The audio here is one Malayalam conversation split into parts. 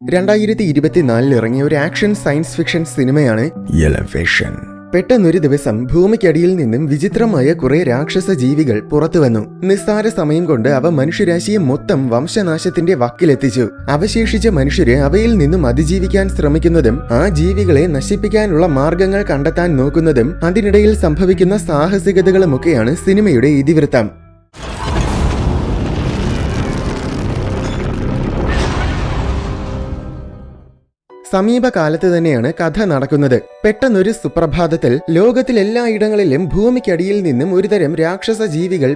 2024 ഇറങ്ങിയ ഒരു ആക്ഷൻ സയൻസ് ഫിക്ഷൻ സിനിമയാണ് എലവേഷൻ. പെട്ടെന്നൊരു ദിവസം ഭൂമിക്കടിയിൽ നിന്നും വിചിത്രമായ കുറെ രാക്ഷസ ജീവികൾ പുറത്തുവന്നു. നിസ്സാര സമയം കൊണ്ട് അവ മനുഷ്യരാശിയെ മൊത്തം വംശനാശത്തിന്റെ വക്കിലെത്തിച്ചു. അവശേഷിച്ച മനുഷ്യര് അവയിൽ നിന്നും അതിജീവിക്കാൻ ശ്രമിക്കുന്നതും ആ ജീവികളെ നശിപ്പിക്കാനുള്ള മാർഗങ്ങൾ കണ്ടെത്താൻ നോക്കുന്നതും അതിനിടയിൽ സംഭവിക്കുന്ന സാഹസികതകളുമൊക്കെയാണ് സിനിമയുടെ ഇതിവൃത്തം. സമീപകാലത്ത് തന്നെയാണ് കഥ നടക്കുന്നത്. പെട്ടെന്നൊരു സുപ്രഭാതത്തിൽ ലോകത്തിലെല്ലായിടങ്ങളിലും ഭൂമിക്കടിയിൽ നിന്നും ഒരുതരം രാക്ഷസ ജീവികൾ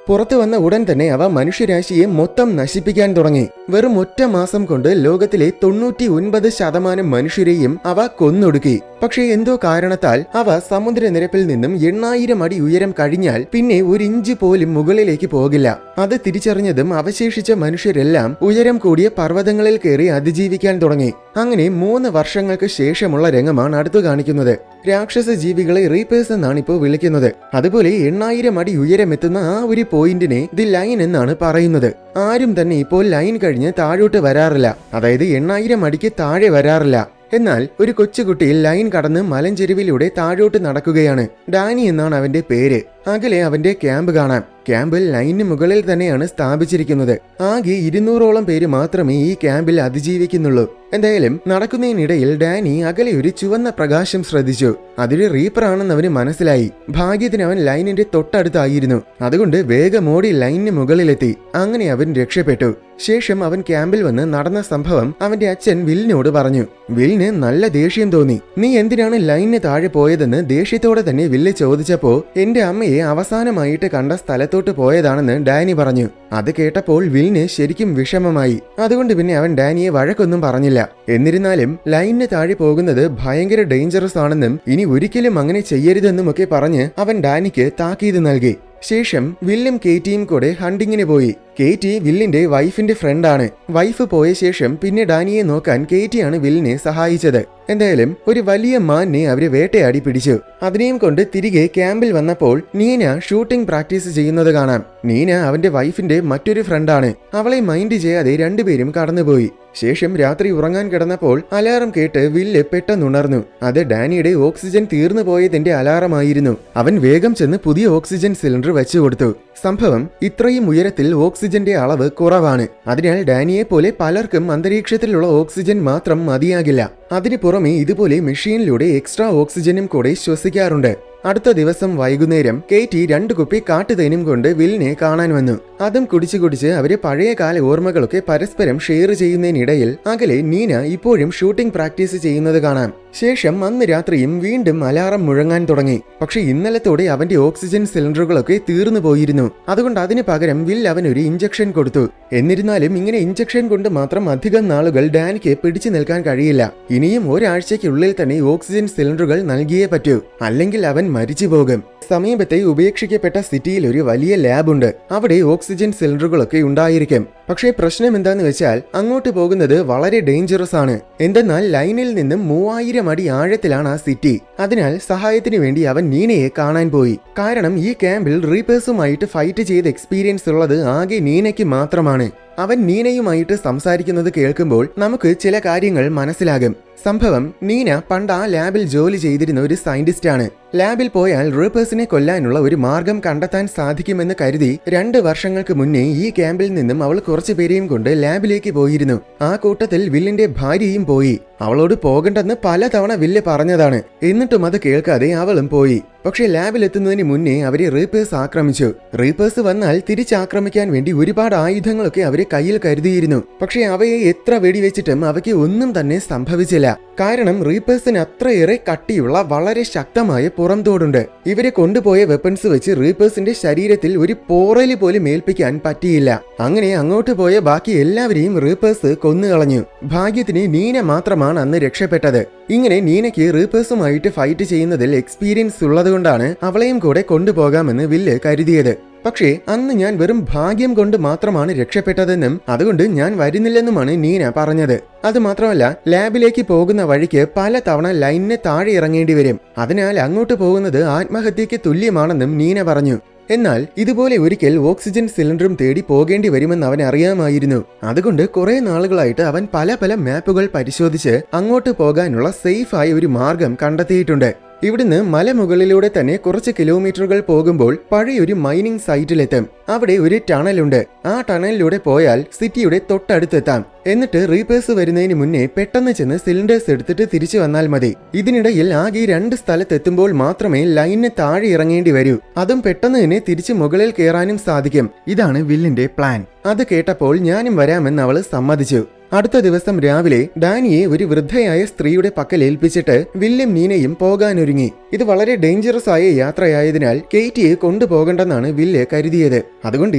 പുറത്തുവന്ന ഉടൻ തന്നെ അവ മനുഷ്യരാശിയെ മൊത്തം നശിപ്പിക്കാൻ തുടങ്ങി. വെറും ഒറ്റ മാസം കൊണ്ട് ലോകത്തിലെ 99% മനുഷ്യരെയും അവ കൊന്നൊടുക്കി. പക്ഷേ എന്തോ കാരണത്താൽ അവ സമുദ്രനിരപ്പിൽ നിന്നും 8000 അടി ഉയരം കഴിഞ്ഞാൽ പിന്നെ ഒരു ഇഞ്ച് പോലും മുകളിലേക്ക് പോകില്ല. അത് തിരിച്ചറിഞ്ഞതും അവശേഷിച്ച മനുഷ്യരെല്ലാം ഉയരം കൂടിയ പർവ്വതങ്ങളിൽ കയറി അതിജീവിക്കാൻ തുടങ്ങി. അങ്ങനെ 3 വർഷങ്ങൾക്ക് ശേഷമുള്ള രംഗമാണ് അടുത്തു കാണിക്കുന്നത്. രാക്ഷസ ജീവികളെ റീപ്പേഴ്സ് എന്നാണ് ഇപ്പോൾ വിളിക്കുന്നത്. അതുപോലെ 8000 അടി ഉയരമെത്തുന്ന ആ ഒരു പോയിന്റിനെ ദി ലൈൻ എന്നാണ് പറയുന്നത്. ആരും തന്നെ ഇപ്പോൾ ലൈൻ കഴിഞ്ഞ് താഴോട്ട് വരാറില്ല, അതായത് 8000 അടിക്ക് താഴെ വരാറില്ല. എന്നാൽ ഒരു കൊച്ചുകുട്ടി ലൈൻ കടന്ന് മലഞ്ചെരുവിലൂടെ താഴോട്ട് നടക്കുകയാണ്. ഡാനി എന്നാണ് അവന്റെ പേര്. അകലെ അവന്റെ ക്യാമ്പ് കാണാം. ക്യാമ്പിൽ ലൈനിന് മുകളിൽ തന്നെയാണ് സ്ഥാപിച്ചിരിക്കുന്നത്. ആകെ 200ഓളം പേര് മാത്രമേ ഈ ക്യാമ്പിൽ അതിജീവിക്കുന്നുള്ളൂ. എന്തായാലും നടക്കുന്നതിനിടയിൽ ഡാനി അകലെ ഒരു ചുവന്ന പ്രകാശം ശ്രദ്ധിച്ചു. അതൊരു റീപ്പർ ആണെന്ന് അവന് മനസ്സിലായി. ഭാഗ്യത്തിന് അവൻ ലൈനിന്റെ തൊട്ടടുത്തായിരുന്നു. അതുകൊണ്ട് വേഗമോടി ലൈനിന് മുകളിലെത്തി. അങ്ങനെ അവൻ രക്ഷപ്പെട്ടു. ശേഷം അവൻ ക്യാമ്പിൽ വന്ന് നടന്ന സംഭവം അവന്റെ അച്ഛൻ വില്ലിനോട് പറഞ്ഞു. വില്ലിന് നല്ല ദേഷ്യം തോന്നി. നീ എന്തിനാണ് ലൈനിന് താഴെ പോയതെന്ന് ദേഷ്യത്തോടെ തന്നെ വില്ല് ചോദിച്ചപ്പോ എന്റെ അമ്മയെ അവസാനമായിട്ട് കണ്ട സ്ഥലത്തോട്ട് പോയതാണെന്ന് ഡാനി പറഞ്ഞു. അത് കേട്ടപ്പോൾ വില്ലിന് ശരിക്കും വിഷമമായി. അതുകൊണ്ട് പിന്നെ അവൻ ഡാനിയെ വഴക്കൊന്നും പറഞ്ഞില്ല. എന്നിരുന്നാലും ലൈനിന് താഴെ പോകുന്നത് ഭയങ്കര ഡേഞ്ചറസ് ആണെന്നും ഇനി ഒരിക്കലും അങ്ങനെ ചെയ്യരുതെന്നുമൊക്കെ പറഞ്ഞ് അവൻ ഡാനിക്ക് താക്കീത് നൽകി. ശേഷം വില്ലും കേറ്റിയും കൂടെ ഹണ്ടിങ്ങിന് പോയി. കേറ്റി വില്ലിന്റെ വൈഫിന്റെ ഫ്രണ്ടാണ്. വൈഫ് പോയ ശേഷം പിന്നെ ഡാനിയെ നോക്കാൻ കേറ്റിയാണ് വില്ലിനെ സഹായിച്ചത്. എന്തായാലും ഒരു വലിയ മാനിനെ അവര് വേട്ടയാടി പിടിച്ചു. അതിനെയും കൊണ്ട് തിരികെ ക്യാമ്പിൽ വന്നപ്പോൾ നീന ഷൂട്ടിംഗ് പ്രാക്ടീസ് ചെയ്യുന്നത് കാണാം. നീന അവന്റെ വൈഫിന്റെ മറ്റൊരു ഫ്രണ്ടാണ്. അവളെ മൈൻഡ് ചെയ്യാതെ രണ്ടുപേരും കടന്നുപോയി. ശേഷം രാത്രി ഉറങ്ങാൻ കിടന്നപ്പോൾ അലാറം കേട്ട് വില്ല് പെട്ടെന്നുണർന്നു. അത് ഡാനിയുടെ ഓക്സിജൻ തീർന്നു പോയതിന്റെ അലാറമായിരുന്നു. അവൻ വേഗം ചെന്ന് പുതിയ ഓക്സിജൻ സിലിണ്ടർ വെച്ചു കൊടുത്തു. സംഭവം ഇത്രയും ഉയരത്തിൽ ഓക്സിജന്റെ അളവ് കുറവാണ്. അതിനാൽ ഡാനിയെ പോലെ പലർക്കും അന്തരീക്ഷത്തിലുള്ള ഓക്സിജൻ മാത്രം മതിയാകില്ല. അതിനു പുറമെ ഇതുപോലെ മെഷീനിലൂടെ എക്സ്ട്രാ ഓക്സിജനും കൂടെ ശ്വസിക്കാറുണ്ട്. അടുത്ത ദിവസം വൈകുന്നേരം കേറ്റി 2 കുപ്പി കാട്ടുതേനും കൊണ്ട് വില്ലിനെ കാണാൻ വന്നു. അതും കുടിച്ച് അവര് പഴയകാല ഓർമ്മകളൊക്കെ പരസ്പരം ഷെയർ ചെയ്യുന്നതിനിടയിൽ അകലെ നീന ഇപ്പോഴും ഷൂട്ടിംഗ് പ്രാക്ടീസ് ചെയ്യുന്നത് കാണാം. ശേഷം അന്ന് രാത്രിയും വീണ്ടും അലാറം മുഴങ്ങാൻ തുടങ്ങി. പക്ഷെ ഇന്നലത്തോടെ അവന്റെ ഓക്സിജൻ സിലിണ്ടറുകളൊക്കെ തീർന്നു പോയിരുന്നു. അതുകൊണ്ട് അതിന് പകരം വില്ല് അവനൊരു ഇഞ്ചക്ഷൻ കൊടുത്തു. എന്നിരുന്നാലും ഇങ്ങനെ ഇഞ്ചക്ഷൻ കൊണ്ട് മാത്രം അധികം നാളുകൾ ഡാനിക്ക് പിടിച്ചു നിൽക്കാൻ കഴിയില്ല. ഇനിയും ഒരാഴ്ചയ്ക്കുള്ളിൽ തന്നെ ഓക്സിജൻ സിലിണ്ടറുകൾ നൽകിയേ പറ്റൂ, അല്ലെങ്കിൽ അവൻ മരിച്ചു പോകും. സമീപത്തെ ഉപേക്ഷിക്കപ്പെട്ട സിറ്റിയിൽ ഒരു വലിയ ലാബുണ്ട്. അവിടെ ഓക്സിജൻ സിലിണ്ടറുകളൊക്കെ ഉണ്ടായിരിക്കും. പക്ഷേ പ്രശ്നം എന്താന്ന് വെച്ചാൽ അങ്ങോട്ട് പോകുന്നത് വളരെ ഡേഞ്ചറസ് ആണ്. എന്തെന്നാൽ ലൈനിൽ നിന്നും 3000 അടി ആഴത്തിലാണ് ആ സിറ്റി. അതിനാൽ സഹായത്തിന് വേണ്ടി അവൻ നീനയെ കാണാൻ പോയി. കാരണം ഈ ക്യാമ്പിൽ റീപ്പേഴ്സുമായിട്ട് ഫൈറ്റ് ചെയ്ത എക്സ്പീരിയൻസ് ഉള്ളത് ആകെ നീനയ്ക്ക് മാത്രമാണ്. അവൻ നീനയുമായിട്ട് സംസാരിക്കുന്നത് കേൾക്കുമ്പോൾ നമുക്ക് ചില കാര്യങ്ങൾ മനസ്സിലാകും. സംഭവം നീന പണ്ട് ആ ലാബിൽ ജോലി ചെയ്തിരുന്ന ഒരു സയന്റിസ്റ്റ് ആണ്. ലാബിൽ പോയാൽ റീപ്പേഴ്സിനെ കൊല്ലാനുള്ള ഒരു മാർഗം കണ്ടെത്താൻ സാധിക്കുമെന്ന് കരുതി 2 വർഷങ്ങൾക്ക് മുന്നേ ഈ ക്യാമ്പിൽ നിന്നും അവൾ കുറച്ചു പേരെയും കൊണ്ട് ലാബിലേക്ക് പോയിരുന്നു. ആ കൂട്ടത്തിൽ വില്ലിന്റെ ഭാര്യയും പോയി. അവളോട് പോകണ്ടെന്ന് പലതവണ വില്ല് പറഞ്ഞതാണ്. എന്നിട്ടും അത് കേൾക്കാതെ അവളും പോയി. പക്ഷെ ലാബിലെത്തുന്നതിന് മുന്നേ അവരെ റീപ്പേഴ്സ് ആക്രമിച്ചു. റീപ്പേഴ്സ് വന്നാൽ തിരിച്ചാക്രമിക്കാൻ വേണ്ടി ഒരുപാട് ആയുധങ്ങളൊക്കെ അവരെ കയ്യിൽ കരുതിയിരുന്നു. പക്ഷെ അവയെ എത്ര വെടിവെച്ചിട്ടും അവയ്ക്ക് ഒന്നും തന്നെ സംഭവിച്ചില്ല. കാരണം റീപ്പേഴ്സിന് അത്രയേറെ കട്ടിയുള്ള വളരെ ശക്തമായ പുറംതോടുണ്ട്. ഇവരെ കൊണ്ടുപോയ വെപ്പൺസ് വെച്ച് റീപ്പേഴ്സിന്റെ ശരീരത്തിൽ ഒരു പോറല് പോലും ഏൽപ്പിക്കാൻ പറ്റിയില്ല. അങ്ങനെ അങ്ങോട്ട് പോയ ബാക്കി എല്ലാവരെയും റീപ്പേഴ്സ് കൊന്നുകളഞ്ഞു. ഭാഗ്യത്തിന് നീന മാത്രമാണ് അന്ന് രക്ഷപ്പെട്ടത്. ഇങ്ങനെ നീനയ്ക്ക് റീപ്പേഴ്സുമായിട്ട് ഫൈറ്റ് ചെയ്യുന്നതിൽ എക്സ്പീരിയൻസ് ഉള്ളതുകൊണ്ടാണ് അവളെയും കൂടെ കൊണ്ടുപോകാമെന്ന് വില്ല് കരുതിയത്. പക്ഷേ അന്ന് ഞാൻ വെറും ഭാഗ്യം കൊണ്ട് മാത്രമാണ് രക്ഷപ്പെട്ടതെന്നും അതുകൊണ്ട് ഞാൻ വരുന്നില്ലെന്നുമാണ് നീന പറഞ്ഞത്. അതുമാത്രമല്ല, ലാബിലേക്ക് പോകുന്ന വഴിക്ക് പല തവണ ലൈനിന് താഴെ ഇറങ്ങേണ്ടി വരും. അതിനാൽ അങ്ങോട്ട് പോകുന്നത് ആത്മഹത്യക്ക് തുല്യമാണെന്നും നീന പറഞ്ഞു. എന്നാൽ ഇതുപോലെ ഒരിക്കൽ ഓക്സിജൻ സിലിണ്ടറും തേടി പോകേണ്ടി വരുമെന്ന് അവൻ അറിയാമായിരുന്നു. അതുകൊണ്ട് കുറെ നാളുകളായിട്ട് അവൻ പല പല മാപ്പുകൾ പരിശോധിച്ച് അങ്ങോട്ട് പോകാനുള്ള സേഫായ ഒരു മാർഗം കണ്ടെത്തിയിട്ടുണ്ട്. ഇവിടുന്ന് മലമുകളിലൂടെ തന്നെ കുറച്ച് കിലോമീറ്ററുകൾ പോകുമ്പോൾ പഴയൊരു മൈനിങ് സൈറ്റിലെത്തും. അവിടെ ഒരു ടണലുണ്ട്. ആ ടണലിലൂടെ പോയാൽ സിറ്റിയുടെ തൊട്ടടുത്തെത്താം. എന്നിട്ട് റീപ്പേഴ്സ് വരുന്നതിന് മുന്നേ പെട്ടെന്ന് ചെന്ന് സിലിണ്ടേഴ്സ് എടുത്തിട്ട് തിരിച്ചു വന്നാൽ മതി. ഇതിനിടയിൽ ആകെ 2 സ്ഥലത്തെത്തുമ്പോൾ മാത്രമേ ലൈനിന് താഴെ ഇറങ്ങേണ്ടി വരൂ. അതും പെട്ടെന്ന് തന്നെ തിരിച്ച് മുകളിൽ കയറാനും സാധിക്കും. ഇതാണ് വില്ലിന്റെ പ്ലാൻ. അത് കേട്ടപ്പോൾ ഞാനും വരാമെന്ന് അവള് സമ്മതിച്ചു. അടുത്ത ദിവസം രാവിലെ ഡാനിയെ ഒരു വൃദ്ധയായ സ്ത്രീയുടെ പക്കൽ ഏൽപ്പിച്ചിട്ട് വില്ലും നീനയും പോകാനൊരുങ്ങി. ഇത് വളരെ ഡേഞ്ചറസ് ആയ യാത്രയായതിനാൽ കേറ്റിയെ കൊണ്ടുപോകണ്ടെന്നാണ് വില്ല് കരുതിയത്. അതുകൊണ്ട്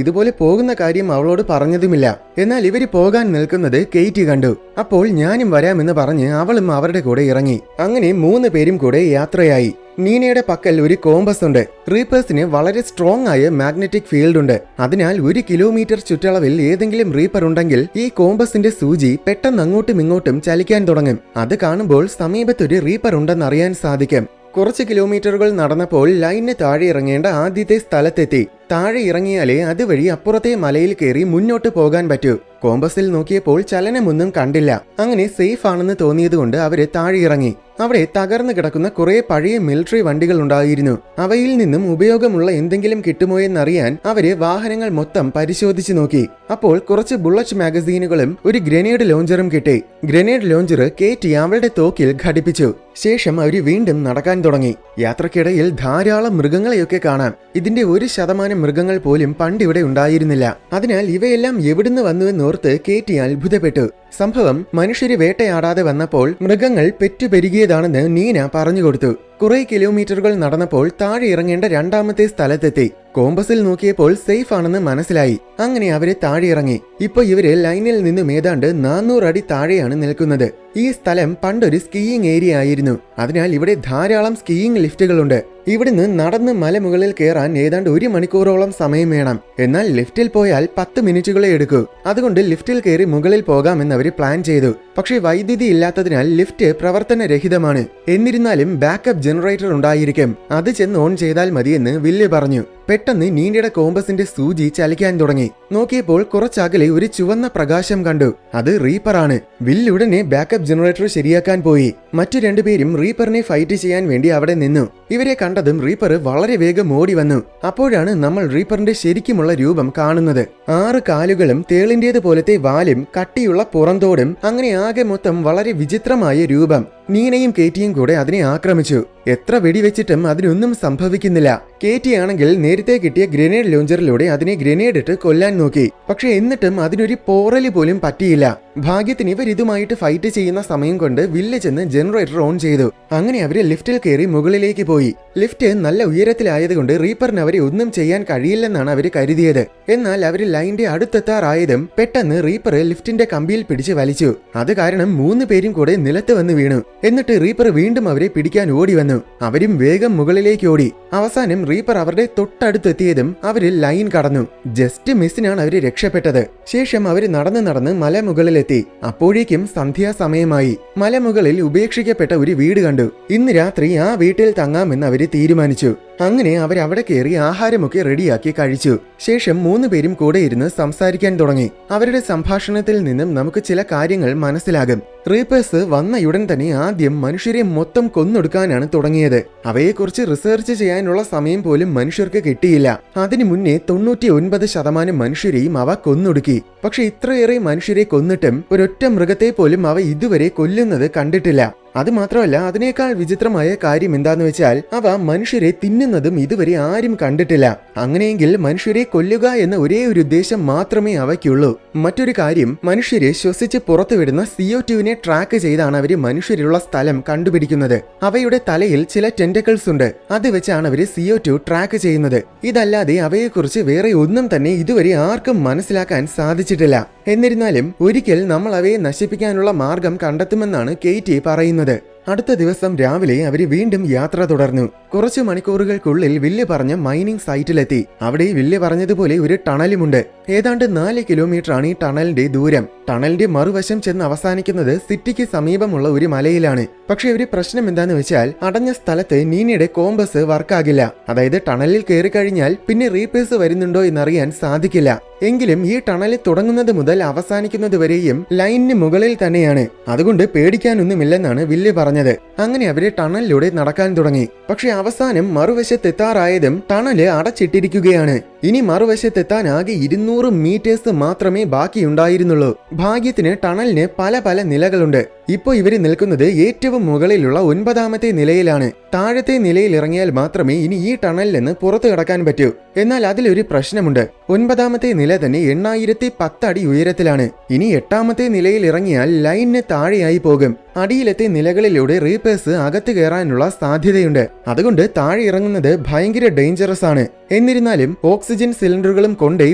ഇതുപോലെ പോകുന്ന കാര്യം അവളോട് പറഞ്ഞതുമില്ല. എന്നാൽ ഇവര് പോകാൻ നിൽക്കുന്നത് കേറ്റി കണ്ടു. അപ്പോൾ ഞാനും വരാമെന്ന് പറഞ്ഞ് അവളും അവരുടെ കൂടെ ഇറങ്ങി. അങ്ങനെ 3 പേരും കൂടെ യാത്രയായി. നീനയുടെ പക്കൽ ഒരു കോമ്പസ് ഉണ്ട്. റീപ്പേഴ്സിന് വളരെ സ്ട്രോങ് ആയ മാഗ്നറ്റിക് ഫീൽഡ് ഉണ്ട്. അതിനാൽ 1 കിലോമീറ്റർ ചുറ്റളവിൽ ഏതെങ്കിലും റീപ്പർ ഉണ്ടെങ്കിൽ ഈ കോമ്പസിന്റെ സൂചി പെട്ടെന്ന് അങ്ങോട്ടും ഇങ്ങോട്ടും ചലിക്കാൻ തുടങ്ങും. അത് കാണുമ്പോൾ സമീപത്തൊരു റീപ്പർ ഉണ്ടെന്നറിയാൻ സാധിക്കും. കുറച്ച് കിലോമീറ്ററുകൾ നടന്നപ്പോൾ ലൈനിന് താഴെ ഇറങ്ങേണ്ട ആദ്യത്തെ സ്ഥലത്തെത്തി. താഴെ ഇറങ്ങിയാലേ അതുവഴി അപ്പുറത്തെ മലയിൽ കയറി മുന്നോട്ട് പോകാൻ പറ്റൂ. കോമ്പസിൽ നോക്കിയപ്പോൾ ചലനമൊന്നും കണ്ടില്ല. അങ്ങനെ സേഫ് ആണെന്ന് തോന്നിയതുകൊണ്ട് അവര് താഴെ ഇറങ്ങി. അവിടെ തകർന്നു കിടക്കുന്ന കുറെ പഴയ മിലിറ്ററി വണ്ടികൾ ഉണ്ടായിരുന്നു. അവയിൽ നിന്നും ഉപയോഗമുള്ള എന്തെങ്കിലും കിട്ടുമോ എന്നറിയാൻ അവര് വാഹനങ്ങൾ മൊത്തം പരിശോധിച്ചു നോക്കി. അപ്പോൾ കുറച്ച് ബുള്ളറ്റ് മാഗസീനുകളും ഒരു ഗ്രനേഡ് ലോഞ്ചറും കിട്ടി. ഗ്രനേഡ് ലോഞ്ചർ കേറ്റി അവളുടെ തോക്കിൽ ഘടിപ്പിച്ചു. ശേഷം അവര് വീണ്ടും നടക്കാൻ തുടങ്ങി. യാത്രക്കിടയിൽ ധാരാളം മൃഗങ്ങളെയൊക്കെ കാണാം. ഇതിന്റെ 1% മൃഗങ്ങൾ പോലും പണ്ടിവിടെ ഉണ്ടായിരുന്നില്ല. അതിനാൽ ഇവയെല്ലാം എവിടുന്ന് വന്നുവെന്നോർത്ത് കേറ്റി അത്ഭുതപ്പെട്ടു. സംഭവം മനുഷ്യര് വേട്ടയാടാതെ വന്നപ്പോൾ മൃഗങ്ങൾ പെറ്റുപെരുകിയതാണെന്ന് നീന പറഞ്ഞുകൊടുത്തു. കുറെ കിലോമീറ്ററുകൾ നടന്നപ്പോൾ താഴെ ഇറങ്ങേണ്ട 2ാമത്തെ സ്ഥലത്തെത്തി. കോമ്പസിൽ നോക്കിയപ്പോൾ സേഫ് ആണെന്ന് മനസ്സിലായി. അങ്ങനെ അവര് താഴെ ഇറങ്ങി. ഇപ്പൊ ഇവര് ലൈനിൽ നിന്നും ഏതാണ്ട് 400 അടി താഴെയാണ് നിൽക്കുന്നത്. ഈ സ്ഥലം പണ്ടൊരു സ്കീയിങ് ഏരിയ ആയിരുന്നു. അതിനാൽ ഇവിടെ ധാരാളം സ്കീയിങ് ലിഫ്റ്റുകളുണ്ട്. ഇവിടുന്ന് നടന്ന് മലമുകളിൽ കയറാൻ ഏതാണ്ട് 1 മണിക്കൂറോളം സമയം വേണം. എന്നാൽ ലിഫ്റ്റിൽ പോയാൽ 10 മിനിറ്റുകളെ എടുക്കൂ. അതുകൊണ്ട് ലിഫ്റ്റിൽ കയറി മുകളിൽ പോകാമെന്ന് അവര് പ്ലാൻ ചെയ്തു. പക്ഷേ വൈദ്യുതി ഇല്ലാത്തതിനാൽ ലിഫ്റ്റ് പ്രവർത്തനരഹിതമാണ്. എന്നിരുന്നാലും ബാക്കപ്പ് ജനറേറ്റർ ഉണ്ടായിരിക്കും. അത് ചെന്ന് ഓൺ ചെയ്താൽ മതിയെന്ന് വില്ല് പറഞ്ഞു. പെട്ടെന്ന് നീനയുടെ കോമ്പസിന്റെ സൂചി ചലിക്കാൻ തുടങ്ങി. നോക്കിയപ്പോൾ കുറച്ചകലെ ഒരു ചുവന്ന പ്രകാശം കണ്ടു. അത് റീപ്പറാണ്. വില്ലുടനെ ബാക്കപ്പ് ജനറേറ്റർ ശരിയാക്കാൻ പോയി. മറ്റു 2 പേരും റീപ്പറിനെ ഫൈറ്റ് ചെയ്യാൻ വേണ്ടി അവിടെ നിന്നു. ഇവരെ കണ്ടതും റീപ്പർ വളരെ വേഗം ഓടി വന്നു. അപ്പോഴാണ് നമ്മൾ റീപ്പറിന്റെ ശരിക്കുമുള്ള രൂപം കാണുന്നത്. 6 കാലുകളും തേളിന്റേത് പോലത്തെ വാലും കട്ടിയുള്ള പുറന്തോടും, അങ്ങനെ ആകെ മൊത്തം വളരെ വിചിത്രമായ രൂപം. നീനയും കേറ്റിയും കൂടെ അതിനെ ആക്രമിച്ചു. എത്ര വെടിവെച്ചിട്ടും അതിനൊന്നും സംഭവിക്കുന്നില്ല. കേറ്റിയാണെങ്കിൽ നേരത്തെ കിട്ടിയ ഗ്രനേഡ് ലോഞ്ചറിലൂടെ അതിനെ ഗ്രനേഡ് ഇട്ട് കൊല്ലാൻ നോക്കി. പക്ഷെ എന്നിട്ടും അതിനൊരു പോറല് പോലും പറ്റിയില്ല. ഭാഗ്യത്തിന് ഇവർ ഇതുമായിട്ട് ഫൈറ്റ് ചെയ്യുന്ന സമയം കൊണ്ട് വില്ല് ചെന്ന് ജനറേറ്റർ ഓൺ ചെയ്തു. അങ്ങനെ അവര് ലിഫ്റ്റിൽ കയറി മുകളിലേക്ക് പോയി. ലിഫ്റ്റ് നല്ല ഉയരത്തിലായതുകൊണ്ട് റീപ്പറിന് അവരെ ഒന്നും ചെയ്യാൻ കഴിയില്ലെന്നാണ് അവര് കരുതിയത്. എന്നാൽ അവര് ലൈനിന്റെ അടുത്തെത്താറായതും പെട്ടെന്ന് റീപ്പർ ലിഫ്റ്റിന്റെ കമ്പിയിൽ പിടിച്ച് വലിച്ചു. അത് കാരണം 3 പേരും കൂടെ നിലത്ത് വന്ന് വീണു. എന്നിട്ട് റീപ്പർ വീണ്ടും അവരെ പിടിക്കാൻ ഓടി വന്നു. അവരും വേഗം മുകളിലേക്ക് ഓടി. അവസാനം റീപ്പർ അവരുടെ തൊട്ടടുത്തെത്തിയതും അവര് ലൈൻ കടന്നു. ജസ്റ്റ് മിസ്സിനാണ് അവര് രക്ഷപ്പെട്ടത്. ശേഷം അവര് നടന്ന് മലമുകളിലെത്തി. അപ്പോഴേക്കും സന്ധ്യാസമയമായി. മലമുകളിൽ ഉപേക്ഷിക്കപ്പെട്ട ഒരു വീട് കണ്ടു. ഇന്ന് രാത്രി ആ വീട്ടിൽ തങ്ങാമെന്ന് അവര് തീരുമാനിച്ചു. അങ്ങനെ അവരവിടെ കയറി ആഹാരമൊക്കെ റെഡിയാക്കി കഴിച്ചു. ശേഷം 3 പേരും കൂടെ ഇരുന്ന് സംസാരിക്കാൻ തുടങ്ങി. അവരുടെ സംഭാഷണത്തിൽ നിന്നും നമുക്ക് ചില കാര്യങ്ങൾ മനസ്സിലാകും. റീപ്പേഴ്സ് വന്നയുടൻ തന്നെ ആദ്യം മനുഷ്യരെ മൊത്തം കൊന്നൊടുക്കാനാണ് തുടങ്ങിയത്. അവയെക്കുറിച്ച് റിസർച്ച് ചെയ്യാനുള്ള സമയം പോലും മനുഷ്യർക്ക് കിട്ടിയില്ല. അതിനു മുന്നേ 99% മനുഷ്യരെയും അവ കൊന്നൊടുക്കി. പക്ഷെ ഇത്രയേറെ മനുഷ്യരെ കൊന്നിട്ടും ഒരൊറ്റ മൃഗത്തെ പോലും അവ ഇതുവരെ കൊല്ലുന്നത് കണ്ടിട്ടില്ല. അതുമാത്രമല്ല, അതിനേക്കാൾ വിചിത്രമായ കാര്യം എന്താന്ന് വെച്ചാൽ അവ മനുഷ്യരെ തിന്നുന്നതും ഇതുവരെ ആരും കണ്ടിട്ടില്ല. അങ്ങനെയെങ്കിൽ മനുഷ്യരെ കൊല്ലുക എന്ന ഒരേ ഒരു ഉദ്ദേശം മാത്രമേ അവയ്ക്കുള്ളൂ. മറ്റൊരു കാര്യം, മനുഷ്യരെ ശ്വസിച്ച് പുറത്തുവിടുന്ന CO2 ട്രാക്ക് ചെയ്താണ് അവര് മനുഷ്യരുള്ള സ്ഥലം കണ്ടുപിടിക്കുന്നത്. അവയുടെ തലയിൽ ചില ടെന്റക്കിൾസ് ഉണ്ട്. അത് വെച്ചാണ് അവര് CO2 ട്രാക്ക് ചെയ്യുന്നത്. ഇതല്ലാതെ അവയെക്കുറിച്ച് വേറെ ഒന്നും തന്നെ ഇതുവരെ ആർക്കും മനസ്സിലാക്കാൻ സാധിച്ചിട്ടില്ല. എന്നിരുന്നാലും ഒരിക്കൽ നമ്മൾ അവയെ നശിപ്പിക്കാനുള്ള മാർഗം കണ്ടെത്തുമെന്നാണ് കേറ്റി പറയുന്നത്. അടുത്ത ദിവസം രാവിലെ അവര് വീണ്ടും യാത്ര തുടർന്നു. കുറച്ചു മണിക്കൂറുകൾക്കുള്ളിൽ വില്ല് പറഞ്ഞ മൈനിങ് സൈറ്റിലെത്തി. അവിടെ വില്ല് പറഞ്ഞതുപോലെ ഒരു ടണലുമുണ്ട്. ഏതാണ്ട് 4 കിലോമീറ്ററാണ് ഈ ടണലിന്റെ ദൂരം. ടണലിന്റെ മറുവശം ചെന്ന് അവസാനിക്കുന്നത് സിറ്റിക്ക് സമീപമുള്ള ഒരു മലയിലാണ്. പക്ഷെ ഒരു പ്രശ്നം എന്താന്ന് വെച്ചാൽ അടഞ്ഞ സ്ഥലത്ത് നീനയുടെ കോമ്പസ് വർക്കാകില്ല. അതായത് ടണലിൽ കയറി കഴിഞ്ഞാൽ പിന്നെ റീപ്പേഴ്സ് വരുന്നുണ്ടോ എന്നറിയാൻ സാധിക്കില്ല. എങ്കിലും ഈ ടണലിൽ തുടങ്ങുന്നത് മുതൽ അവസാനിക്കുന്നത് വരെയും ലൈനിന് മുകളിൽ തന്നെയാണ്. അതുകൊണ്ട് പേടിക്കാനൊന്നുമില്ലെന്നാണ് വില്ല് പറഞ്ഞത്. അങ്ങനെ അവര് ടണലിലൂടെ നടക്കാൻ തുടങ്ങി. പക്ഷെ അവസാനം മറുവശത്തെത്താറായതും ടണല് അടച്ചിട്ടിരിക്കുകയാണ്. ഇനി മറുവശത്തെത്താൻ ആകെ 200 മീറ്റേഴ്സ് മാത്രമേ ബാക്കിയുണ്ടായിരുന്നുള്ളൂ. ഭാഗ്യത്തിന് ടണലിന് പല പല നിലകളുണ്ട്. ഇപ്പോൾ ഇവര് നിൽക്കുന്നത് ഏറ്റവും മുകളിലുള്ള 9ാമത്തെ നിലയിലാണ്. താഴത്തെ നിലയിൽ ഇറങ്ങിയാൽ മാത്രമേ ഇനി ഈ ടണലിൽ നിന്ന് പുറത്തു കടക്കാൻ പറ്റൂ. എന്നാൽ അതിലൊരു പ്രശ്നമുണ്ട്. 9ാമത്തെ നില തന്നെ 8010 അടി ഉയരത്തിലാണ്. ഇനി 8ാമത്തെ നിലയിൽ ഇറങ്ങിയാൽ ലൈനിന് താഴെയായി പോകും. അടിയിലത്തെ നിലകളിലൂടെ റീപ്പേഴ്സ് അകത്ത് കയറാനുള്ള സാധ്യതയുണ്ട്. അതുകൊണ്ട് താഴെ ഇറങ്ങുന്നത് ഭയങ്കര ഡേഞ്ചറസ് ആണ്. എന്നിരുന്നാലും ഓക്സിജൻ സിലിണ്ടറുകളും കൊണ്ടേ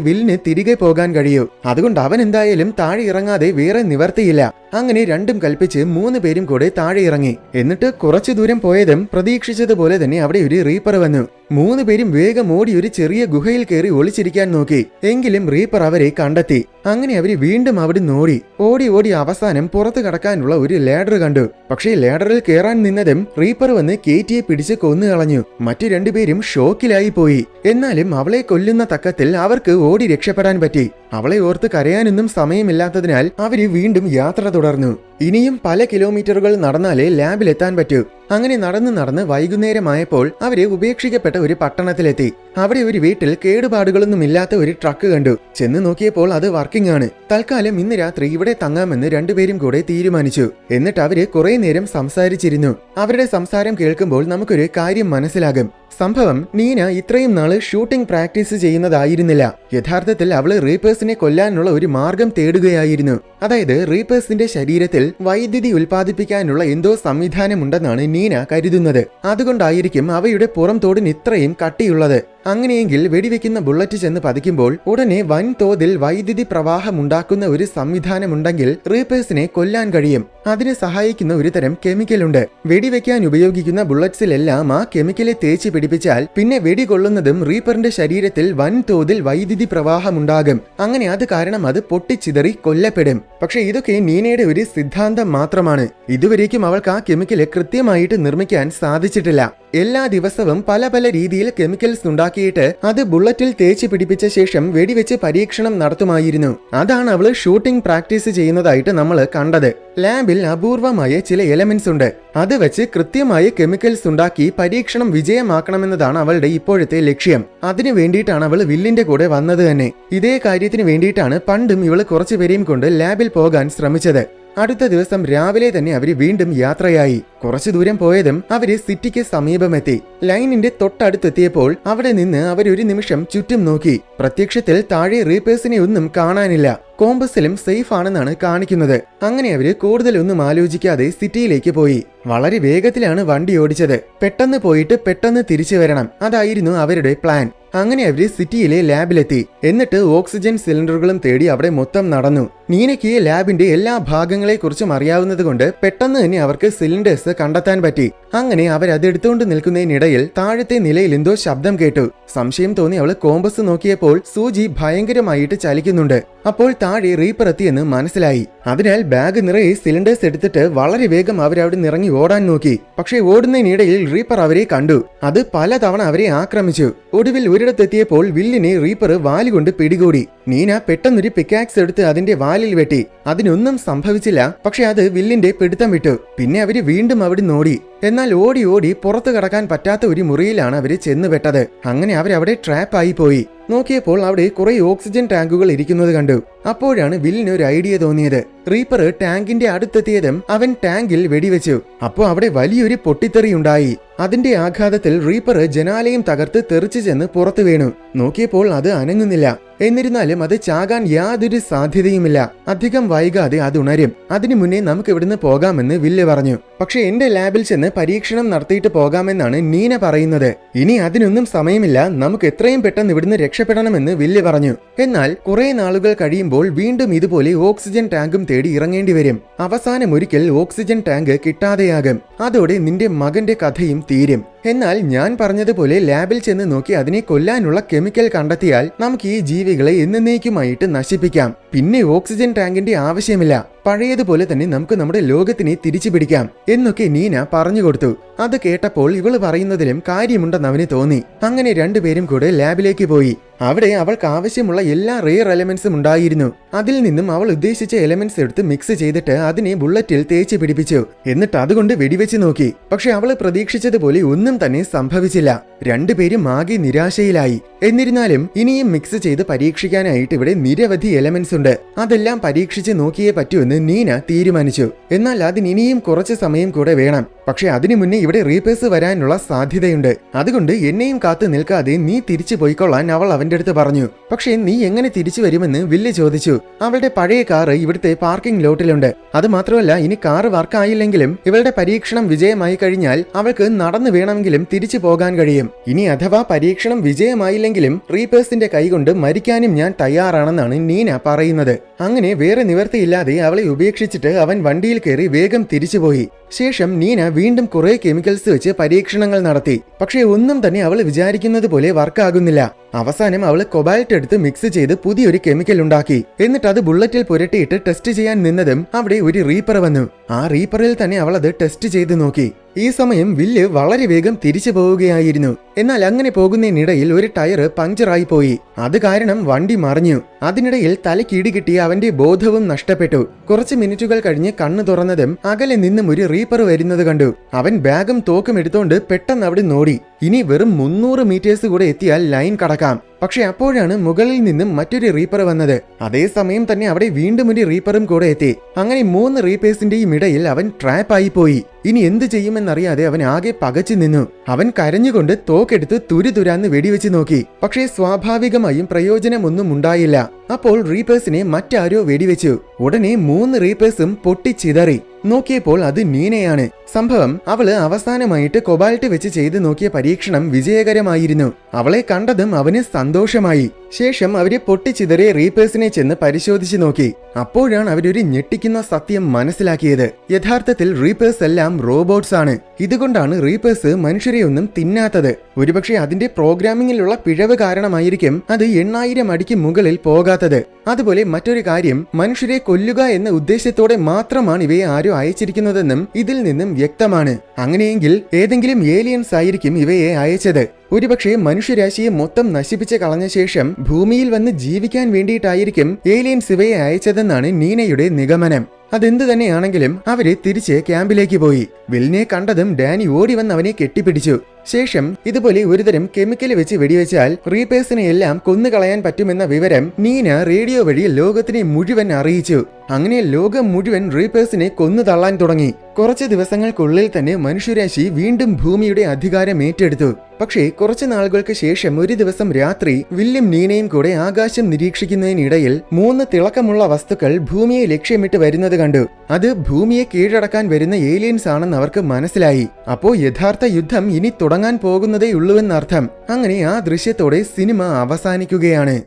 വില്ലിന് തിരികെ പോകാൻ കഴിയൂ. അതുകൊണ്ട് അവൻ എന്തായാലും താഴെ ഇറങ്ങാതെ വേറെ നിവർത്തിയില്ല. അങ്ങനെ രണ്ടും കൽപ്പിച്ച് 3 പേരും കൂടെ താഴെ ഇറങ്ങി. എന്നിട്ട് കുറച്ചു ദൂരം പോയതും പ്രതീക്ഷിച്ചതുപോലെ തന്നെ അവിടെ ഒരു റീപ്പർ വന്നു. 3 പേരും വേഗം ഓടി ഒരു ചെറിയ ഗുഹയിൽ കയറി ഒളിച്ചിരിക്കാൻ നോക്കി. എങ്കിലും റീപ്പർ അവരെ കണ്ടെത്തി. അങ്ങനെ അവര് വീണ്ടും അവിടുന്ന് ഓടി ഓടി അവസാനം പുറത്തു കടക്കാനുള്ള ഒരു ലേഡർ കണ്ടു. പക്ഷേ ലേഡറിൽ കയറാൻ നിന്നതും റീപ്പർ വന്ന് കേറ്റിയെ പിടിച്ച് കൊന്നുകളഞ്ഞു. മറ്റു 2 പേരും ഷോക്കിലായി പോയി. എന്നാലും അവളെ കൊല്ലുന്ന തക്കത്തിൽ അവർക്ക് ഓടി രക്ഷപ്പെടാൻ പറ്റി. അവളെ ഓർത്ത് കരയാനൊന്നും സമയമില്ലാത്തതിനാൽ അവര് വീണ്ടും യാത്ര തുടർന്നു. ഇനിയും പല കിലോമീറ്ററുകൾ നടന്നാലേ ലാബിലെത്താൻ പറ്റൂ. അങ്ങനെ നടന്ന് വൈകുന്നേരമായപ്പോൾ അവര് ഉപേക്ഷിക്കപ്പെട്ട ഒരു പട്ടണത്തിലെത്തി. അവിടെ ഒരു വീട്ടിൽ കേടുപാടുകളൊന്നുമില്ലാത്ത ഒരു ട്രക്ക് കണ്ടു. ചെന്ന് നോക്കിയപ്പോൾ അത് വർക്കിംഗ് ആണ്. തൽക്കാലം ഇന്ന് രാത്രി ഇവിടെ തങ്ങാമെന്ന് 2 പേരും കൂടെ തീരുമാനിച്ചു. എന്നിട്ട് അവര് കുറെ നേരം സംസാരിച്ചിരുന്നു. അവരുടെ സംസാരം കേൾക്കുമ്പോൾ നമുക്കൊരു കാര്യം മനസ്സിലാകും. സംഭവം നീന ഇത്രയും നാള് ഷൂട്ടിംഗ് പ്രാക്ടീസ് ചെയ്യുന്നതായിരുന്നില്ല. യഥാർത്ഥത്തിൽ അവള് റീപ്പേഴ്സിനെ കൊല്ലാനുള്ള ഒരു മാർഗം തേടുകയായിരുന്നു. അതായത് റീപ്പേഴ്സിന്റെ ശരീരത്തിൽ വൈദ്യുതി ഉൽപ്പാദിപ്പിക്കാനുള്ള എന്തോ സംവിധാനമുണ്ടെന്നാണ് നീന കരുതുന്നത്. അതുകൊണ്ടായിരിക്കും അവയുടെ പുറം തോടിന് ഇത്രയും കട്ടിയുള്ളത്. അങ്ങനെയെങ്കിൽ വെടിവെക്കുന്ന ബുള്ളറ്റ് ചെന്ന് പതിക്കുമ്പോൾ ഉടനെ വൻതോതിൽ വൈദ്യുതി പ്രവാഹമുണ്ടാക്കുന്ന ഒരു സംവിധാനമുണ്ടെങ്കിൽ റീപ്പേഴ്സിനെ കൊല്ലാൻ കഴിയും. അതിന് സഹായിക്കുന്ന ഒരു തരം കെമിക്കലുണ്ട്. വെടിവെക്കാൻ ഉപയോഗിക്കുന്ന ബുള്ളറ്റ്സിലെല്ലാം ആ കെമിക്കലെ തേച്ച് പിടിപ്പിച്ചാൽ പിന്നെ വെടികൊള്ളുന്നതും റീപ്പറിന്റെ ശരീരത്തിൽ വൻതോതിൽ വൈദ്യുതി പ്രവാഹമുണ്ടാകും. അങ്ങനെ അത് കാരണം അത് പൊട്ടിച്ചിതറി കൊല്ലപ്പെടും. പക്ഷെ ഇതൊക്കെ നീനയുടെ ഒരു സിദ്ധാന്തം മാത്രമാണ്. ഇതുവരേക്കും അവൾക്ക് ആ കെമിക്കല് കൃത്യമായിട്ട് നിർമ്മിക്കാൻ സാധിച്ചിട്ടില്ല. എല്ലാ ദിവസവും പല പല രീതിയിൽ കെമിക്കൽസ് ഉണ്ടാക്കിയിട്ട് അത് ബുള്ളറ്റിൽ തേച്ച് പിടിപ്പിച്ച ശേഷം വെടിവെച്ച് പരീക്ഷണം നടത്തുമായിരുന്നു. അതാണ് അവള് ഷൂട്ടിംഗ് പ്രാക്ടീസ് ചെയ്യുന്നതായിട്ട് നമ്മൾ കണ്ടത്. ലാബിൽ അപൂർവമായ ചില എലമെന്റ്സ് ഉണ്ട്. അത് വെച്ച് കൃത്യമായ കെമിക്കൽസ് ഉണ്ടാക്കി പരീക്ഷണം വിജയമാക്കണമെന്നതാണ് അവളുടെ ഇപ്പോഴത്തെ ലക്ഷ്യം. അതിനു വേണ്ടിയിട്ടാണ് അവൾ വില്ലിന്റെ കൂടെ വന്നത് തന്നെ. ഇതേ കാര്യത്തിന് വേണ്ടിയിട്ടാണ് പണ്ടും ഇവള് കുറച്ചുപേരെയും കൊണ്ട് ലാബിൽ പോകാൻ ശ്രമിച്ചത്. അടുത്ത ദിവസം രാവിലെ തന്നെ അവര് വീണ്ടും യാത്രയായി. കുറച്ചു ദൂരം പോയതും അവര് സിറ്റിക്ക് സമീപമെത്തി. ലൈനിന്റെ തൊട്ടടുത്തെത്തിയപ്പോൾ അവിടെ നിന്ന് അവരൊരു നിമിഷം ചുറ്റും നോക്കി. പ്രത്യക്ഷത്തിൽ താഴെ റീപ്പേഴ്സിനെ ഒന്നും കാണാനില്ല. കോമ്പസിലും സേഫ് ആണെന്നാണ് കാണിക്കുന്നത്. അങ്ങനെ അവര് കൂടുതലൊന്നും ആലോചിക്കാതെ സിറ്റിയിലേക്ക് പോയി. വളരെ വേഗത്തിലാണ് വണ്ടി ഓടിച്ചത്. പെട്ടെന്ന് പോയിട്ട് പെട്ടെന്ന് തിരിച്ചു വരണം, അതായിരുന്നു അവരുടെ പ്ലാൻ. അങ്ങനെ അവര് സിറ്റിയിലെ ലാബിലെത്തി. എന്നിട്ട് ഓക്സിജൻ സിലിണ്ടറുകളും തേടി അവിടെ മൊത്തം നടന്നു. നീനയ്ക്ക് ലാബിന്റെ എല്ലാ ഭാഗങ്ങളെക്കുറിച്ചും അറിയാവുന്നത് കൊണ്ട് പെട്ടെന്ന് തന്നെ അവർക്ക് സിലിണ്ടേഴ്സ് കണ്ടെത്താൻ പറ്റി. അങ്ങനെ അവരതെടുത്തുകൊണ്ട് നിൽക്കുന്നതിനിടയിൽ താഴത്തെ നിലയിൽ എന്തോ ശബ്ദം കേട്ടു. സംശയം തോന്നി അവള് കോമ്പസ് നോക്കിയപ്പോൾ സൂചി ഭയങ്കരമായിട്ട് ചലിക്കുന്നുണ്ട്. അപ്പോൾ താഴെ റീപ്പർ എത്തിയെന്ന് മനസ്സിലായി. അതിനാൽ ബാഗ് നിറയെ സിലിണ്ടേഴ്സ് എടുത്തിട്ട് വളരെ വേഗം അവരവിടെ നിറങ്ങി ഓടാൻ നോക്കി. പക്ഷേ ഓടുന്നതിനിടയിൽ റീപ്പർ അവരെ കണ്ടു. അത് പലതവണ അവരെ ആക്രമിച്ചു. ഒടുവിൽ ഒരിടത്തെത്തിയപ്പോൾ വില്ലിനെ റീപ്പർ വാലുകൊണ്ട് പിടികൂടി. നീന പെട്ടെന്നൊരു പിക്കാക്സ് എടുത്ത് അതിന്റെ വാലിൽ വെട്ടി. അതിനൊന്നും സംഭവിച്ചില്ല. പക്ഷെ അത് വില്ലിന്റെ പിടുത്തം വിട്ടു. പിന്നെ അവര് വീണ്ടും അവിടെ ഓടി. എന്നാൽ ഓടി ഓടി പുറത്തു കടക്കാൻ പറ്റാത്ത ഒരു മുറിയിലാണ് അവര് ചെന്നുപെട്ടത്. അങ്ങനെ അവരവിടെ ട്രാപ്പായി പോയി. നോക്കിയപ്പോൾ അവിടെ കുറെ ഓക്സിജൻ ടാങ്കുകൾ ഇരിക്കുന്നത് കണ്ടു. അപ്പോഴാണ് വില്ലിന് ഒരു ഐഡിയ തോന്നിയത്. റീപ്പർ ടാങ്കിന്റെ അടുത്തെത്തിയതും അവൻ ടാങ്കിൽ വെടിവെച്ചു. അപ്പോ അവിടെ വലിയൊരു പൊട്ടിത്തെറി ഉണ്ടായി. അതിന്റെ ആഘാതത്തിൽ റീപ്പർ ജനാലയും തകർത്ത് തെറിച്ചു ചെന്ന് പുറത്തു വീണു. നോക്കിയപ്പോൾ അത് അനങ്ങുന്നില്ല. എന്നിരുന്നാലും അത് ചാകാൻ യാതൊരു സാധ്യതയുമില്ല. അധികം വൈകാതെ അത് ഉണരും. അതിനു മുന്നേ നമുക്ക് ഇവിടുന്ന് പോകാമെന്ന് വില്ല് പറഞ്ഞു. പക്ഷെ എന്റെ ലാബിൽ ചെന്ന് പരീക്ഷണം നടത്തിയിട്ട് പോകാമെന്നാണ് നീന പറയുന്നത്. ഇനി അതിനൊന്നും സമയമില്ല, നമുക്ക് എത്രയും പെട്ടെന്ന് ഇവിടുന്ന് രക്ഷപ്പെടണമെന്ന് വില്ല് പറഞ്ഞു. എന്നാൽ കുറെ നാളുകൾ കഴിയുമ്പോൾ വീണ്ടും ഇതുപോലെ ഓക്സിജൻ ടാങ്കും തേടി ഇറങ്ങേണ്ടി വരും. അവസാനം ഒരിക്കൽ ഓക്സിജൻ ടാങ്ക് കിട്ടാതെയാകും. അതോടെ നിന്റെ മകന്റെ കഥയും തീരും. എന്നാൽ ഞാൻ പറഞ്ഞതുപോലെ ലാബിൽ ചെന്ന് നോക്കി അതിനെ കൊല്ലാനുള്ള കെമിക്കൽ കണ്ടെത്തിയാൽ നമുക്ക് ഈ ജീവികളെ എന്നേക്കുമായിട്ട് നശിപ്പിക്കാം. പിന്നെ ഓക്സിജൻ ടാങ്കിന്റെ ആവശ്യമില്ല. പഴയതുപോലെ തന്നെ നമുക്ക് നമ്മുടെ ലോകത്തിനെ തിരിച്ചു പിടിക്കാം എന്നൊക്കെ നീന പറഞ്ഞു കൊടുത്തു. അത് കേട്ടപ്പോൾ ഇവള് പറയുന്നതിലും കാര്യമുണ്ടെന്ന് അവന് തോന്നി. അങ്ങനെ രണ്ടുപേരും കൂടെ ലാബിലേക്ക് പോയി. അവിടെ അവൾക്ക് ആവശ്യമുള്ള എല്ലാ റെയർ എലമെന്റ്സും ഉണ്ടായിരുന്നു. അതിൽ നിന്നും അവൾ ഉദ്ദേശിച്ച എലമെന്റ്സ് എടുത്ത് മിക്സ് ചെയ്തിട്ട് അതിനെ ബുള്ളറ്റിൽ തേച്ച് പിടിപ്പിച്ചു. എന്നിട്ട് അതുകൊണ്ട് വെടിവെച്ച് നോക്കി. പക്ഷെ അവള് പ്രതീക്ഷിച്ചതുപോലെ ഒന്നും തന്നെ സംഭവിച്ചില്ല. രണ്ടുപേരും ആകെ നിരാശയിലായി. എന്നിരുന്നാലും ഇനിയും മിക്സ് ചെയ്ത് പരീക്ഷിക്കാനായിട്ട് ഇവിടെ നിരവധി എലമെന്റ്സ് ഉണ്ട്. അതെല്ലാം പരീക്ഷിച്ച് നോക്കിയേ പറ്റൂന്ന് നീന തീരുമാനിച്ചു. എന്നാൽ അതിന് ഇനിയും കുറച്ച് സമയം കൂടെ വേണം. പക്ഷെ അതിനു മുന്നേ ഇവിടെ റീപേഴ്സ് വരാനുള്ള സാധ്യതയുണ്ട്. അതുകൊണ്ട് എന്നെയും കാത്തു നിൽക്കാതെ നീ തിരിച്ചു പോയിക്കൊള്ളാൻ അവൾ അവന്റെ അടുത്ത് പറഞ്ഞു. പക്ഷേ നീ എങ്ങനെ തിരിച്ചു വരുമെന്ന് വില്ല് ചോദിച്ചു. അവളുടെ പഴയ കാറ് ഇവിടുത്തെ പാർക്കിംഗ് ലോട്ടിലുണ്ട്. അത് മാത്രമല്ല, ഇനി കാറ് വർക്കായില്ലെങ്കിലും ഇവളുടെ പരീക്ഷണം വിജയമായി കഴിഞ്ഞാൽ അവൾക്ക് നടന്നു വേണമെങ്കിലും തിരിച്ചു പോകാൻ കഴിയും. ഇനി അഥവാ പരീക്ഷണം വിജയമായില്ലെങ്കിലും റീപേഴ്സിന്റെ കൈകൊണ്ട് മരിക്കാനും ഞാൻ തയ്യാറാണെന്നാണ് നീന പറയുന്നത്. അങ്ങനെ വേറെ നിവർത്തിയില്ലാതെ അവളെ ഉപേക്ഷിച്ചിട്ട് അവൻ വണ്ടിയിൽ കയറി വേഗം തിരിച്ചുപോയി. ശേഷം നീന വീണ്ടും കുറെ കെമിക്കൽസ് വെച്ച് പരീക്ഷണങ്ങൾ നടത്തി. പക്ഷേ ഒന്നും തന്നെ അവൾ വിചാരിക്കുന്നത് പോലെ വർക്കാകുന്നില്ല. അവസാനം അവൾ കൊബാൾട്ട് എടുത്ത് മിക്സ് ചെയ്ത് പുതിയൊരു കെമിക്കൽ ഉണ്ടാക്കി. എന്നിട്ട് അത് ബുള്ളറ്റിൽ പുരട്ടിയിട്ട് ടെസ്റ്റ് ചെയ്യാൻ നിന്നതും അവിടെ ഒരു റീപ്പർ വന്നു. ആ റീപ്പറിൽ തന്നെ അവൾ അത് ടെസ്റ്റ് ചെയ്ത് നോക്കി. ഈ സമയം വില്ല് വളരെ വേഗം തിരിച്ചു പോവുകയായിരുന്നു. എന്നാൽ അങ്ങനെ പോകുന്നതിനിടയിൽ ഒരു ടയർ പഞ്ചറായി പോയി. അത് കാരണം വണ്ടി മറിഞ്ഞു. അതിനിടയിൽ തലക്കിടി കിട്ടിയ അവന്റെ ബോധവും നഷ്ടപ്പെട്ടു. കുറച്ച് മിനിറ്റുകൾ കഴിഞ്ഞ് കണ്ണു തുറന്നതും അകലെ നിന്നും ഒരു റീപ്പർ വരുന്നത് കണ്ടു. അവൻ ബാഗും തോക്കും എടുത്തോണ്ട് പെട്ടെന്ന് അവിടെ നോടി. ഇനി വെറും 300 മീറ്റേഴ്സ് കൂടെ എത്തിയാൽ ലൈൻ കടക്കാം. പക്ഷെ അപ്പോഴാണ് മുകളിൽ നിന്നും മറ്റൊരു റീപ്പർ വന്നത്. അതേസമയം തന്നെ അവിടെ വീണ്ടും ഒരു റീപ്പറും കൂടെ എത്തി. അങ്ങനെ 3 റീപ്പേഴ്സിന്റെയും ഇടയിൽ അവൻ ട്രാപ്പായി പോയി. ഇനി എന്ത് ചെയ്യുമെന്നറിയാതെ അവൻ ആകെ പകച്ചു നിന്നു. അവൻ കരഞ്ഞുകൊണ്ട് തോക്കെടുത്ത് തുരുതുരാന്ന് വെടിവെച്ച് നോക്കി. പക്ഷേ സ്വാഭാവികമായും പ്രയോജനമൊന്നും ഉണ്ടായില്ല. അപ്പോൾ റീപ്പേഴ്സിനെ മറ്റാരോ വെടിവെച്ചു. ഉടനെ 3 റീപ്പേഴ്സും പൊട്ടിച്ചിതറി. നോക്കിയപ്പോൾ അത് നീനയാണ്. സംഭവം, അവള് അവസാനമായിട്ട് കൊബാൾട്ട് വെച്ച് ചെയ്ത് നോക്കിയ പരീക്ഷണം വിജയകരമായിരുന്നു. അവളെ കണ്ടതും അവന് സന്തോഷമായി. ശേഷം അവരെ പൊട്ടിച്ചിതറിയ റീപ്പേഴ്സിനെ ചെന്ന് പരിശോധിച്ചു നോക്കി. അപ്പോഴാണ് അവരൊരു ഞെട്ടിക്കുന്ന സത്യം മനസ്സിലാക്കിയത്. യഥാർത്ഥത്തിൽ റീപ്പേഴ്സ് എല്ലാം റോബോട്ട്സ് ആണ്. ഇതുകൊണ്ടാണ് റീപ്പേഴ്സ് മനുഷ്യരെ ഒന്നും തിന്നാത്തത്. ഒരുപക്ഷെ അതിന്റെ പ്രോഗ്രാമിംഗിലുള്ള പിഴവ് കാരണമായിരിക്കും അത് 8000 അടിക്ക് മുകളിൽ പോകാത്തത്. അതുപോലെ മറ്റൊരു കാര്യം, മനുഷ്യരെ കൊല്ലുക എന്ന ഉദ്ദേശത്തോടെ മാത്രമാണ് ഇവയെ ആരോ അയച്ചിരിക്കുന്നതെന്നും ഇതിൽ നിന്നും വ്യക്തമാണ്. അങ്ങനെയെങ്കിൽ ഏതെങ്കിലും ഏലിയൻസ് ആയിരിക്കും ഇവയെ അയച്ചത്. ഒരുപക്ഷെ മനുഷ്യരാശിയെ മൊത്തം നശിപ്പിച്ച് കളഞ്ഞ ശേഷം ഭൂമിയിൽ വന്ന് ജീവിക്കാൻ വേണ്ടിയിട്ടായിരിക്കും ഏലിയൻസ് ഇവയെ അയച്ചതെന്നാണ് നീനയുടെ നിഗമനം. അതെന്ത് തന്നെയാണെങ്കിലും അവര് തിരിച്ച് ക്യാമ്പിലേക്ക് പോയി. വില്ലിനെ കണ്ടതും ഡാനി ഓടി വന്ന് അവനെ കെട്ടിപ്പിടിച്ചു. ശേഷം ഇതുപോലെ ഒരുതരം കെമിക്കൽ വെച്ച് വെടിവെച്ചാൽ റീപ്പേഴ്സിനെ എല്ലാം കൊന്നുകളയാൻ പറ്റുമെന്ന വിവരം നീന റേഡിയോ വഴി ലോകത്തിനെ മുഴുവൻ അറിയിച്ചു. അങ്ങനെ ലോകം മുഴുവൻ റീപ്പേഴ്സിനെ കൊന്നു തള്ളാൻ തുടങ്ങി. കുറച്ച് ദിവസങ്ങൾക്കുള്ളിൽ തന്നെ മനുഷ്യരാശി വീണ്ടും ഭൂമിയുടെ അധികാരം ഏറ്റെടുത്തു. പക്ഷേ കുറച്ചു നാളുകൾക്ക് ശേഷം ഒരു ദിവസം രാത്രി വില്ലും നീനയും കൂടെ ആകാശം നിരീക്ഷിക്കുന്നതിനിടയിൽ 3 തിളക്കമുള്ള വസ്തുക്കൾ ഭൂമിയെ ലക്ഷ്യമിട്ട് വരുന്നത് കണ്ടു. അത് ഭൂമിയെ കീഴടക്കാൻ വരുന്ന ഏലിയൻസ് ആണെന്ന് അവർക്ക് മനസ്സിലായി. അപ്പോ യഥാർത്ഥ യുദ്ധം ഇനി തുടങ്ങാൻ പോകുന്നതേ ഉള്ളൂവെന്നർത്ഥം. അങ്ങനെ ആ ദൃശ്യത്തോടെ സിനിമ അവസാനിക്കുകയാണ്.